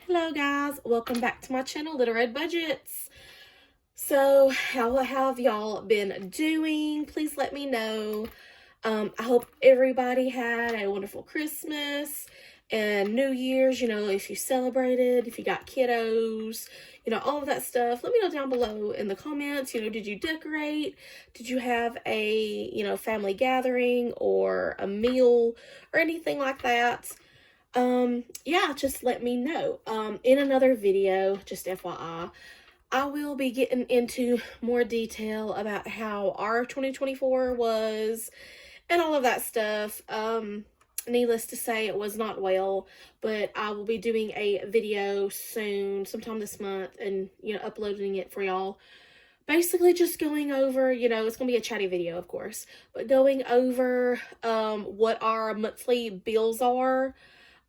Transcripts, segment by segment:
Hello guys, welcome back to my channel, Little Red Budgets. So how have y'all been doing? Please let me know. I hope everybody had a wonderful Christmas and New Year's, if you celebrated, if you got kiddos, all of that stuff. Let me know down below in the comments, did you decorate? Did you have a, family gathering or a meal or anything like that? Yeah, just let me know. In another video, just FYI, I will be getting into more detail about how our 2024 was and all of that stuff. Needless to say, it was not well, but I will be doing a video soon, sometime this month, and, uploading it for y'all. Basically just going over, it's going to be a chatty video, of course, but going over, what our monthly bills are,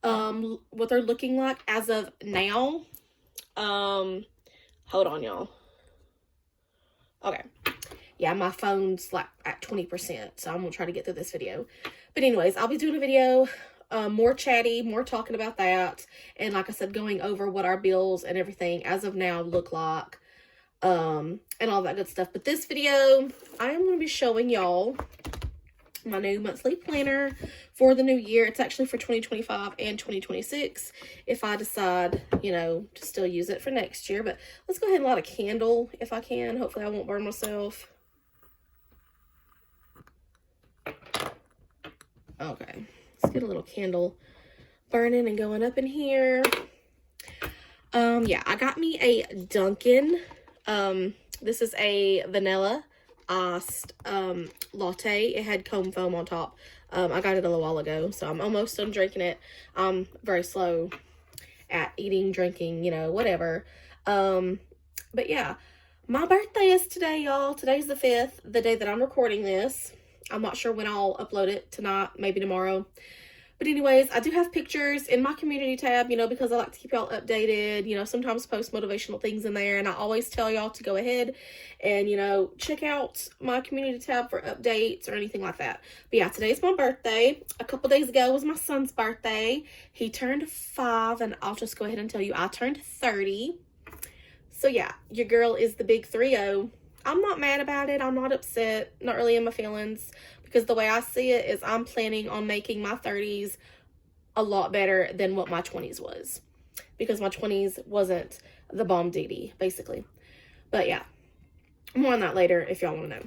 what they're looking like as of now. Hold on, y'all. Okay. Yeah, my phone's like at 20%, so I'm gonna try to get through this video. But anyways, I'll be doing a video, more chatty, more talking about that, and like I said, going over what our bills and everything as of now look like, and all that good stuff. But this video, I am going to be showing y'all my new monthly planner for the new year. It's actually for 2025 and 2026 if I decide, to still use it for next year. But let's go ahead and light a candle if I can. Hopefully I won't burn myself. Okay, let's get a little candle burning and going up in here. Yeah, I got me a Dunkin'. This is a vanilla iced latte. It had comb foam on top. I got it a little while ago, so I'm almost done drinking it. I'm very slow at eating, drinking, whatever. But yeah, my birthday is today, y'all. Today's the 5th, the day that I'm recording this. I'm not sure when I'll upload it, tonight, maybe tomorrow. But anyways, I do have pictures in my community tab, because I like to keep y'all updated, sometimes post motivational things in there. And I always tell y'all to go ahead and, check out my community tab for updates or anything like that. But yeah, today's my birthday. A couple days ago was my son's birthday. He turned 5, and I'll just go ahead and tell you I turned 30. So yeah, your girl is the big 3-0. I'm not mad about it. I'm not upset, not really in my feelings, because the way I see it is I'm planning on making my 30s a lot better than what my 20s was, because my 20s wasn't the bomb ditty, basically. But yeah, more on that later if y'all want to know.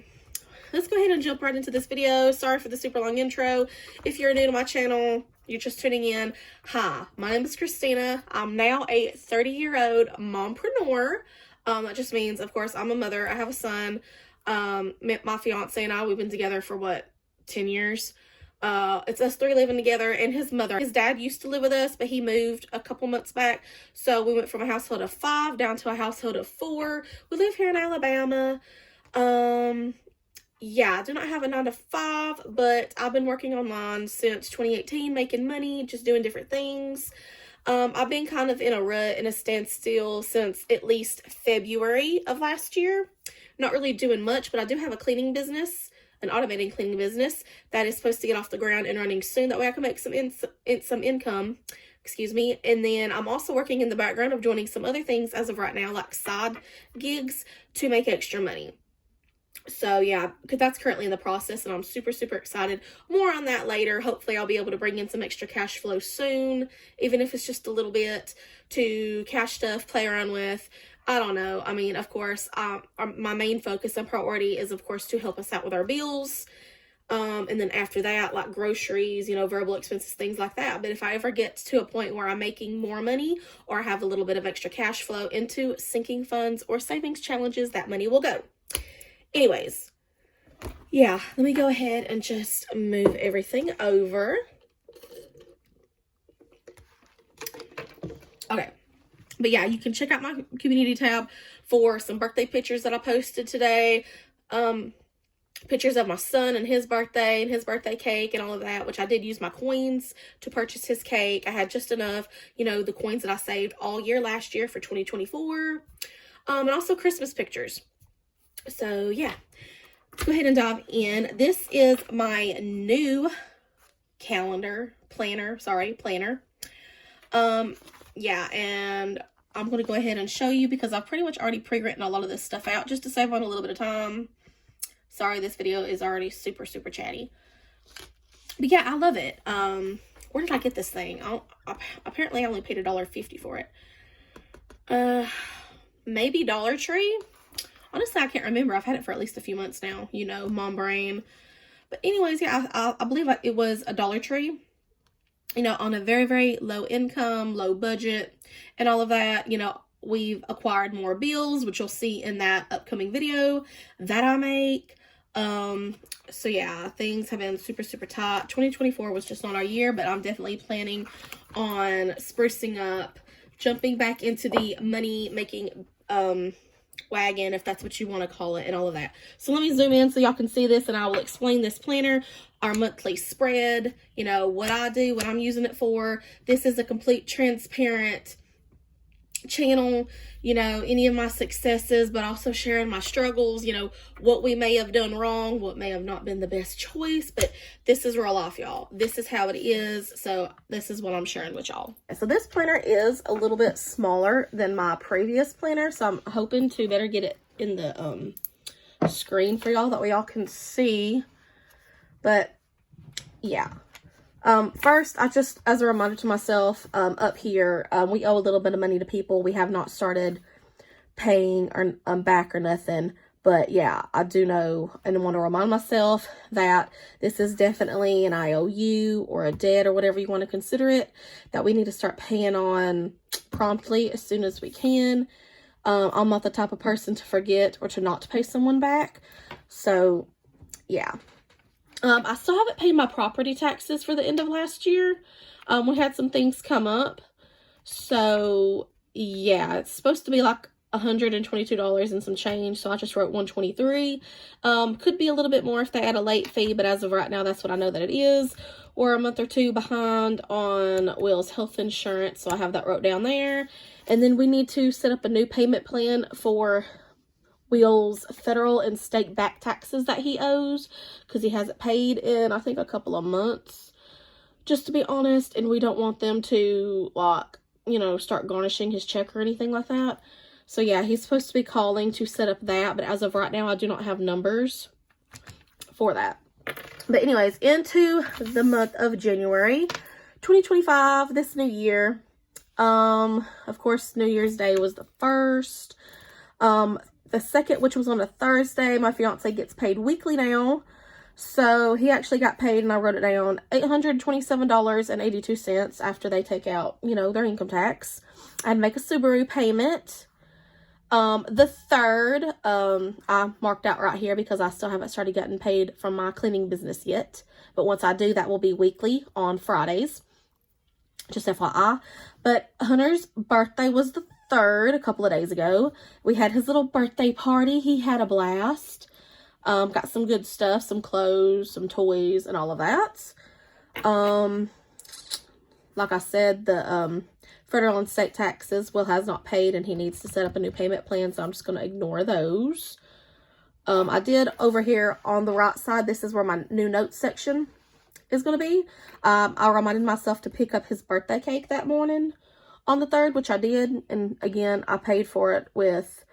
Let's go ahead and jump right into this video. Sorry for the super long intro. If you're new to my channel, you're just tuning in. Hi, my name is Christina. I'm now a 30-year-old mompreneur. That just means, of course, I'm a mother. I have a son. My fiance and I, we've been together for what, 10 years? It's us 3 living together, and his mother. His dad used to live with us, but he moved a couple months back. So we went from a household of 5 down to a household of 4. We live here in Alabama. Yeah, I do not have a 9 to 5, but I've been working online since 2018, making money, just doing different things. I've been kind of in a rut, in a standstill since at least February of last year. Not really doing much, but I do have a cleaning business, an automated cleaning business that is supposed to get off the ground and running soon. That way I can make some income, excuse me. And then I'm also working in the background of doing some other things as of right now, like side gigs to make extra money. So yeah, because that's currently in the process, and I'm super, super excited. More on that later. Hopefully I'll be able to bring in some extra cash flow soon, even if it's just a little bit to cash stuff, play around with. I don't know. I mean, of course, my main focus and priority is, of course, to help us out with our bills. And then after that, like groceries, variable expenses, things like that. But if I ever get to a point where I'm making more money or I have a little bit of extra cash flow into sinking funds or savings challenges, that money will go. Anyways, yeah, let me go ahead and just move everything over. Okay, but yeah, you can check out my community tab for some birthday pictures that I posted today. Pictures of my son and his birthday cake and all of that, which I did use my coins to purchase his cake. I had just enough, the coins that I saved all year last year for 2024. And also Christmas pictures. So yeah, let's go ahead and dive in. This is my new planner. yeah, and I'm going to go ahead and show you because I've pretty much already pre-written a lot of this stuff out just to save on a little bit of time. Sorry, this video is already super, super chatty. But yeah, I love it. Where did I get this thing? Apparently I only paid $1.50 for it. Maybe Dollar Tree? Honestly, I can't remember. I've had it for at least a few months now. You know, mom brain. But anyways, yeah, I believe it was a Dollar Tree. You know, on a very, very low income, low budget, and all of that. You know, we've acquired more bills, which you'll see in that upcoming video that I make. So yeah, things have been super, super tight. 2024 was just not our year, but I'm definitely planning on sprucing up, jumping back into the money making, wagon, if that's what you want to call it, and all of that. So let me zoom in so y'all can see this, and I will explain this planner, our monthly spread, you know, what I do, what I'm using it for. This is a complete transparent channel, you know, any of my successes, but also sharing my struggles, you know, what we may have done wrong, what may have not been the best choice, but this is real life, y'all. This is how it is, so this is what I'm sharing with y'all. So this planner is a little bit smaller than my previous planner, so I'm hoping to better get it in the screen for y'all, that way y'all can see. But yeah. First, I just, as a reminder to myself, up here, we owe a little bit of money to people. We have not started paying or back or nothing, but yeah, I do know and want to remind myself that this is definitely an IOU or a debt or whatever you want to consider it, that we need to start paying on promptly as soon as we can. I'm not the type of person to forget or to not pay someone back, so yeah. I still haven't paid my property taxes for the end of last year. We had some things come up. So, yeah, it's supposed to be like $122 and some change. So I just wrote $123. Could be a little bit more if they add a late fee, but as of right now, that's what I know that it is. We're a month or two behind on Will's health insurance. So I have that wrote down there. And then we need to set up a new payment plan for Will's federal and state back taxes that he owes, because he hasn't paid in, I think, a couple of months, just to be honest, and we don't want them to, like, you know, start garnishing his check or anything like that. So yeah, he's supposed to be calling to set up that, but as of right now, I do not have numbers for that. But anyways, into the month of January 2025, this new year. Of course, New Year's Day was the 1st. The 2nd, which was on a Thursday, my fiance gets paid weekly now. So he actually got paid, and I wrote it down, $827.82 after they take out, you know, their income tax. I'd make a Subaru payment. The 3rd, I marked out right here because I still haven't started getting paid from my cleaning business yet. But once I do, that will be weekly on Fridays. Just FYI. But Hunter's birthday was the 3rd, a couple of days ago. We had his little birthday party. He had a blast. Got some good stuff, some clothes, some toys, and all of that. Like I said, the federal and state taxes, Will has not paid, and he needs to set up a new payment plan, so I'm just going to ignore those. I did over here on the right side, this is where my new notes section is going to be. I reminded myself to pick up his birthday cake that morning on the 3rd, which I did, and again, I paid for it with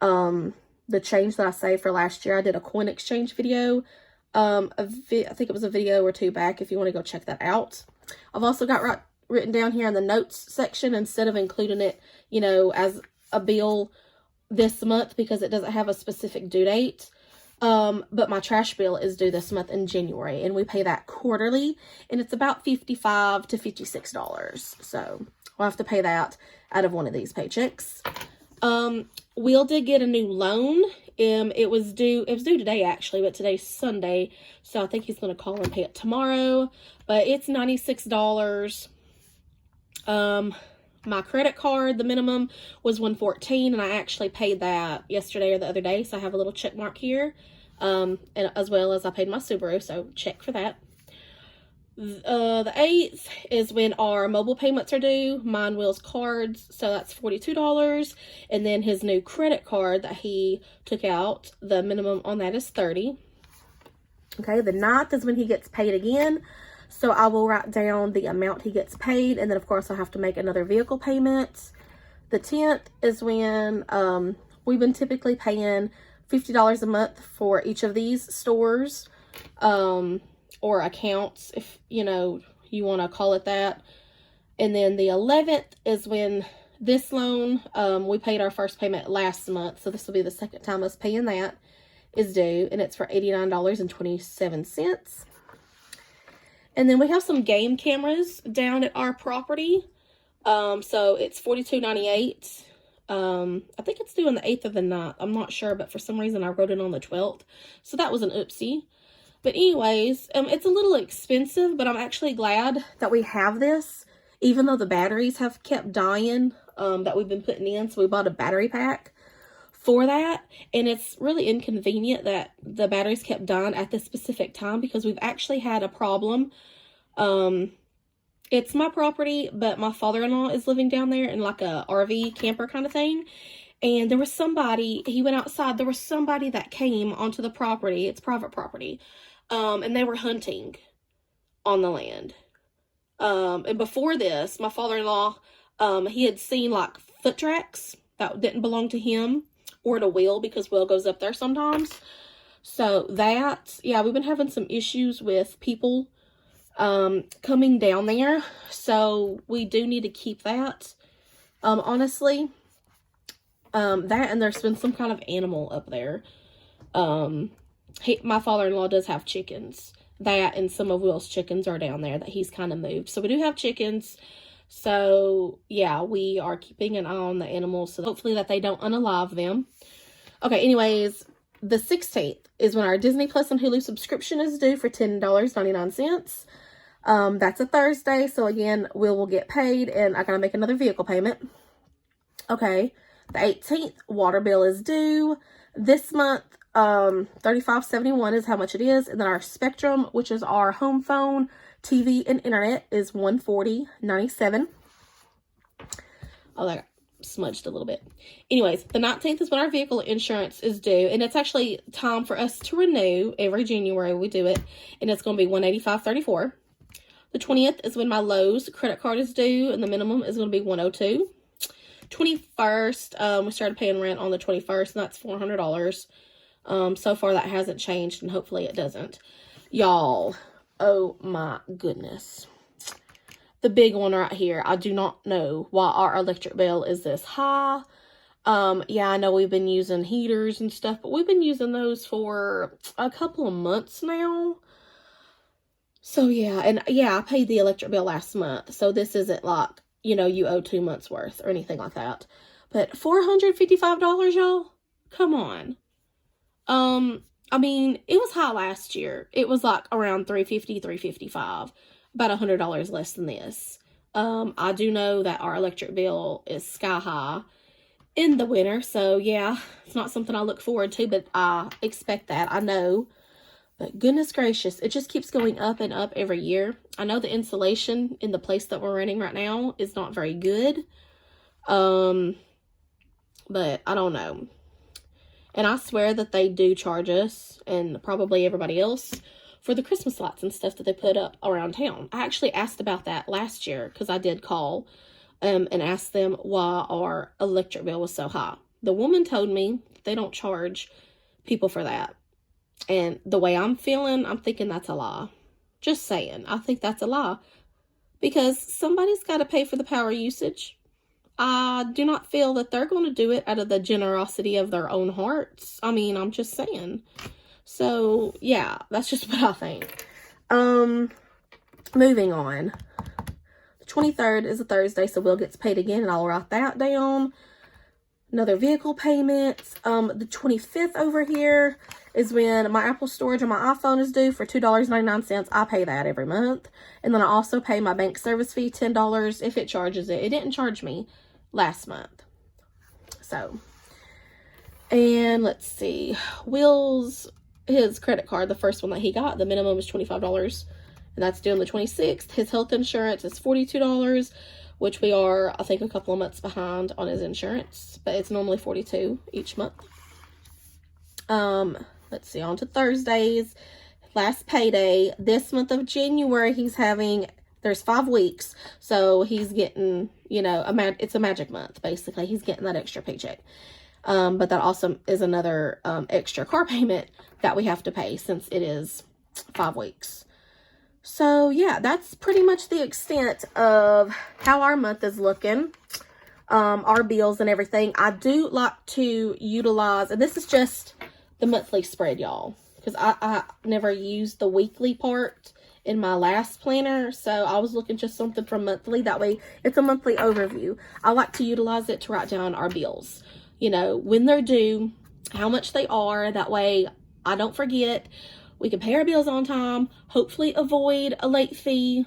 the change that I saved for last year. I did a coin exchange video. I think it was a video or two back if you want to go check that out. I've also got written down here in the notes section, instead of including it, you know, as a bill this month because it doesn't have a specific due date. But my trash bill is due this month in January, and we pay that quarterly, and it's about $55 to $56. So we'll have to pay that out of one of these paychecks. Will did get a new loan. It was due today actually, but today's Sunday, so I think he's going to call and pay it tomorrow, but it's $96. My credit card, the minimum was $114, and I actually paid that yesterday or the other day, so I have a little check mark here, and as well as I paid my Subaru, so check for that. The 8th is when our mobile payments are due. Mine, Will's cards, so that's $42, and then his new credit card that he took out, the minimum on that is $30. Okay, the 9th is when he gets paid again. So I will write down the amount he gets paid, and then of course I'll have to make another vehicle payment. The 10th is when we've been typically paying $50 a month for each of these stores, or accounts, if you know you want to call it that. And then the 11th is when this loan, we paid our first payment last month, so this will be the second time us paying that, is due, and it's for $89.27. And then we have some game cameras down at our property. So it's $42.98. I think it's due on the 8th of the 9th. I'm not sure, but for some reason I wrote it on the 12th. So that was an oopsie. But anyways, it's a little expensive, but I'm actually glad that we have this, even though the batteries have kept dying, that we've been putting in. So we bought a battery pack for that, and it's really inconvenient that the batteries kept dying at this specific time, because we've actually had a problem. It's my property, but my father-in-law is living down there in like a RV camper kind of thing, and there was somebody, he went outside, there was somebody that came onto the property, it's private property, and they were hunting on the land. And before this, my father-in-law, he had seen like foot tracks that didn't belong to him or to Will, because Will goes up there sometimes. So that, yeah, we've been having some issues with people coming down there. So we do need to keep that. Honestly, that, and there's been some kind of animal up there. My father-in-law does have chickens. That and some of Will's chickens are down there that he's kind of moved. So we do have chickens. So, yeah, we are keeping an eye on the animals, so hopefully that they don't unalive them. Okay, anyways, the 16th is when our Disney Plus and Hulu subscription is due for $10.99. That's a Thursday, so again, will get paid, and I gotta make another vehicle payment. Okay, the 18th, water bill is due. This month, $35.71 is how much it is, and then our Spectrum, which is our home phone, TV, and internet, is $140.97. Oh, that got smudged a little bit. Anyways, the 19th is when our vehicle insurance is due, and it's actually time for us to renew. Every January we do it, and it's going to be $185.34. The 20th is when my Lowe's credit card is due, and the minimum is going to be $102. 21st, we started paying rent on the 21st, and that's $400. So far that hasn't changed, and hopefully it doesn't. Y'all, oh my goodness. The big one right here. I do not know why our electric bill is this high. Yeah, I know we've been using heaters and stuff, but we've been using those for a couple of months now. So yeah, and yeah, I paid the electric bill last month. So this isn't like, you know, you owe 2 months worth or anything like that. But $455, y'all? Come on. I mean, it was high last year. It was like around $350, $355, about $100 less than this. I do know that our electric bill is sky high in the winter, so yeah, it's not something I look forward to, but I expect that. I know, but goodness gracious, it just keeps going up and up every year. I know the insulation in the place that we're renting right now is not very good, but I don't know. And I swear that they do charge us, and probably everybody else, for the Christmas lights and stuff that they put up around town. I actually asked about that last year, because I did call and asked them why our electric bill was so high. The woman told me they don't charge people for that. And the way I'm feeling, I'm thinking that's a lie. Just saying, I think that's a lie. Because somebody's got to pay for the power usage. I do not feel that they're going to do it out of the generosity of their own hearts. I mean, I'm just saying. So, yeah, that's just what I think. Moving on. The 23rd is a Thursday, so Will gets paid again, and I'll write that down. Another vehicle payment. The 25th over here is when my Apple storage on my iPhone is due for $2.99. I pay that every month. And then I also pay my bank service fee, $10, if it charges it. It didn't charge me last month. So, and let's see. His credit card, the first one that he got, the minimum is $25. And that's due on the 26th. His health insurance is $42, which we are, I think, a couple of months behind on his insurance. But it's normally $42 each month. Let's see, on to Thursdays. last payday. This month of January, he's having, there's 5 weeks. So he's getting, you know, it's a magic month, basically. He's getting that extra paycheck. But that also is another extra car payment that we have to pay since it is 5 weeks. So yeah, that's pretty much the extent of how our month is looking. Our bills and everything. I do like to utilize, and this is just the monthly spread, y'all, because I never used the weekly part in my last planner, so I was looking just something from monthly. That way it's a monthly overview. I like to utilize it to write down our bills, you know, when they're due, how much they are. That way I don't forget. We can pay our bills on time, hopefully avoid a late fee.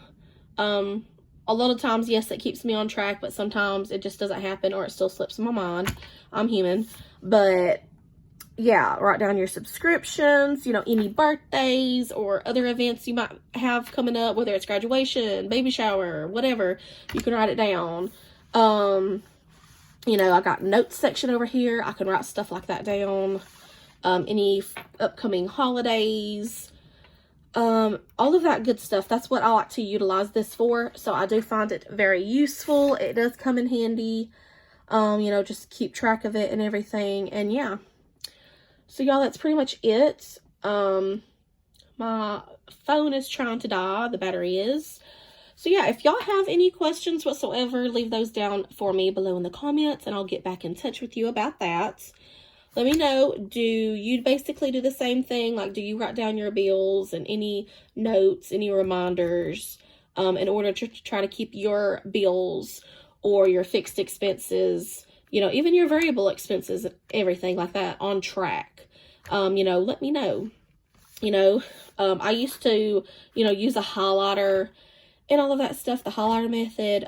A lot of times, yes, it keeps me on track, but sometimes it just doesn't happen or it still slips my mind. I'm human. But yeah, write down your subscriptions, you know, any birthdays or other events you might have coming up, whether it's graduation, baby shower, whatever, you can write it down. You know, I got notes section over here. I can write stuff like that down. Any upcoming holidays, all of that good stuff. That's what I like to utilize this for. So I do find it very useful. It does come in handy. You know, just keep track of it and everything. And yeah. So y'all, that's pretty much it. My phone is trying to die. The battery is. So yeah, if y'all have any questions whatsoever, leave those down for me below in the comments and I'll get back in touch with you about that. Let me know, do you basically do the same thing? Like, do you write down your bills and any notes, any reminders, in order to try to keep your bills or your fixed expenses, you know, even your variable expenses, everything like that on track? You know, let me know. You know, I used to, you know, use a highlighter and all of that stuff, the highlighter method.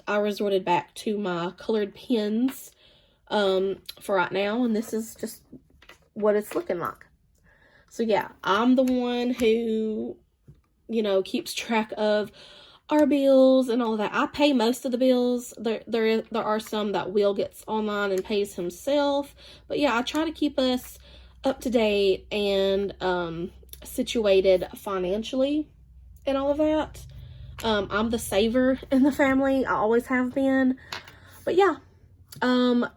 I resorted back to my colored pens for right now, and this is just what it's looking like. So yeah, I'm the one who, you know, keeps track of our bills and all of that. I pay most of the bills. There are some that Will gets online and pays himself, but yeah, I try to keep us up to date and situated financially and all of that. I'm the saver in the family. I always have been. But yeah,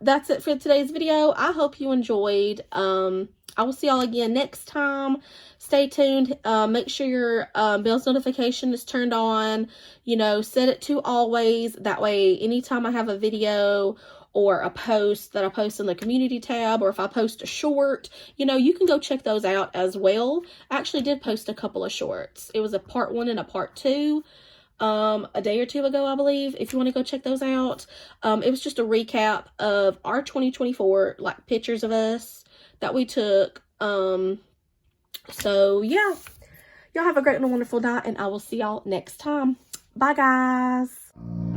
that's it for today's video. I hope you enjoyed. I will see y'all again next time. Stay tuned. Make sure your bills notification is turned on. You know, set it to always. That way, anytime I have a video or a post that I post in the community tab, or if I post a short, you know, you can go check those out as well. I actually did post a couple of shorts. It was a part 1 and a part 2. A day or 2 ago, I believe, if you want to go check those out. It was just a recap of our 2024, like, pictures of us that we took. So yeah, y'all have a great and wonderful night, and I will see y'all next time. Bye, guys.